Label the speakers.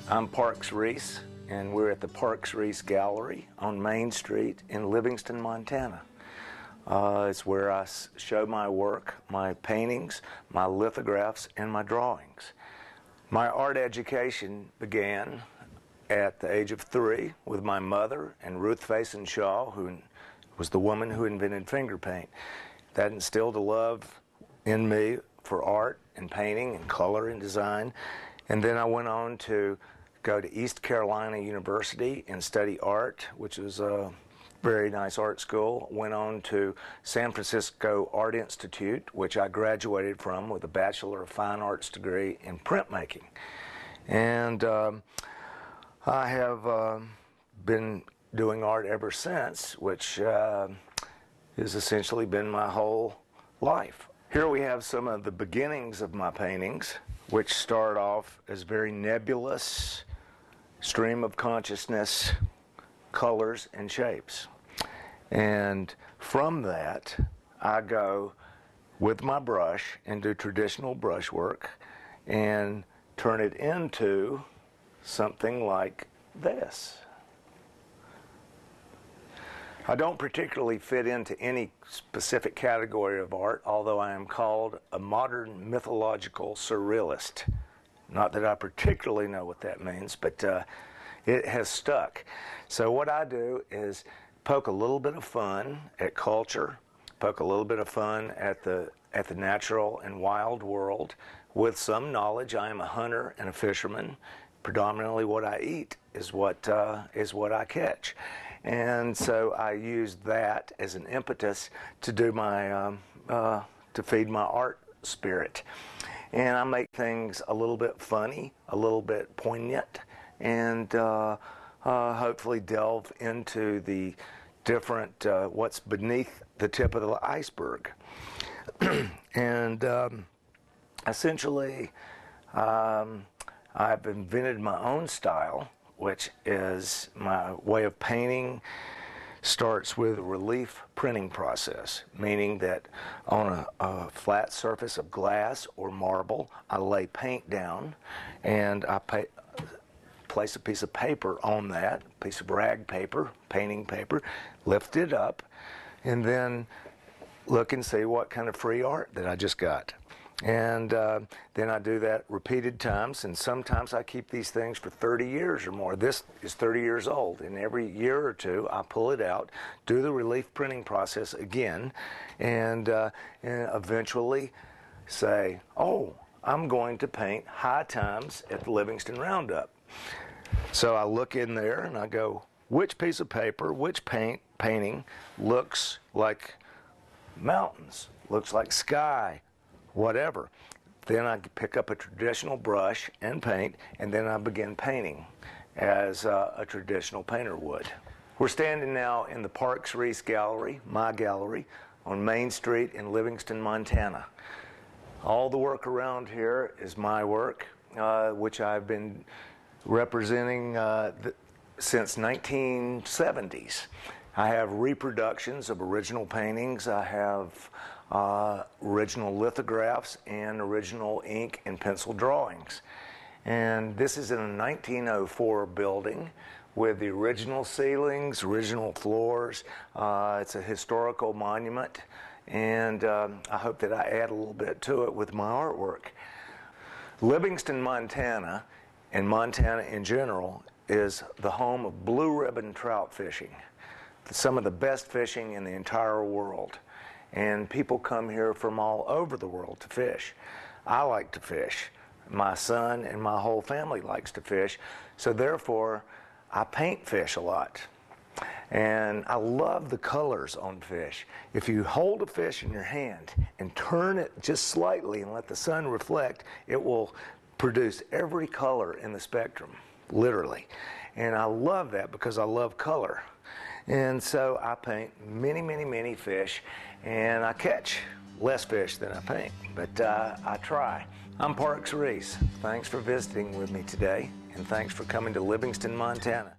Speaker 1: I'm Parks Reece, and we're at the Parks Reece Gallery on Main Street in Livingston, Montana. It's where I show my work, my paintings, my lithographs, and my drawings. My art education began at the age of 3 with my mother and Ruth Faison Shaw, who was the woman who invented finger paint. That instilled a love in me for art and painting and color and design. And then I went on to go to East Carolina University and study art, which was a very nice art school. Went on to San Francisco Art Institute, which I graduated from with a Bachelor of Fine Arts degree in printmaking. And I have been doing art ever since, which has essentially been my whole life. Here we have some of the beginnings of my paintings, which start off as very nebulous, stream of consciousness, colors and shapes. And from that, I go with my brush and do traditional brushwork and turn it into something like this. I don't particularly fit into any specific category of art, although I am called a modern mythological surrealist. Not that I particularly know what that means, but it has stuck. So what I do is poke a little bit of fun at culture, poke a little bit of fun at the natural and wild world with some knowledge. I am a hunter and a fisherman. Predominantly what I eat is what I catch. And so I use that as an impetus to do my, to feed my art spirit. And I make things a little bit funny, a little bit poignant, and hopefully delve into the different, what's beneath the tip of the iceberg. And essentially, I've invented my own style, which is my way of painting starts with a relief printing process, meaning that on a flat surface of glass or marble, I lay paint down and I place a piece of paper on that, piece of rag paper, painting paper, lift it up, and then look and see what kind of free art that I just got. And then I do that repeated times, and sometimes I keep these things for 30 years or more. This is 30 years old, and every year or two I pull it out, do the relief printing process again, and eventually say, oh, I'm going to paint High Times at the Livingston Roundup. So I look in there and I go, which piece of paper, which painting looks like mountains, looks like sky, whatever. Then I pick up a traditional brush and paint, and then I begin painting as a traditional painter would. We're standing now in the Parks Reece Gallery, my gallery, on Main Street in Livingston, Montana. All the work around here is my work, which I've been representing since 1970s. I have reproductions of original paintings. I have original lithographs and original ink and pencil drawings. And this is in a 1904 building with the original ceilings, original floors. It's a historical monument, and I hope that I add a little bit to it with my artwork. Livingston, Montana, and Montana in general, is the home of blue ribbon trout fishing. Some of the best fishing in the entire world. And people come here from all over the world to fish. I like to fish. My son and my whole family likes to fish. So therefore, I paint fish a lot. And I love the colors on fish. If you hold a fish in your hand and turn it just slightly and let the sun reflect, it will produce every color in the spectrum, literally. And I love that because I love color. And so I paint many, many, many fish, and I catch less fish than I paint, but I try. I'm Parks Reece. Thanks for visiting with me today, and thanks for coming to Livingston, Montana.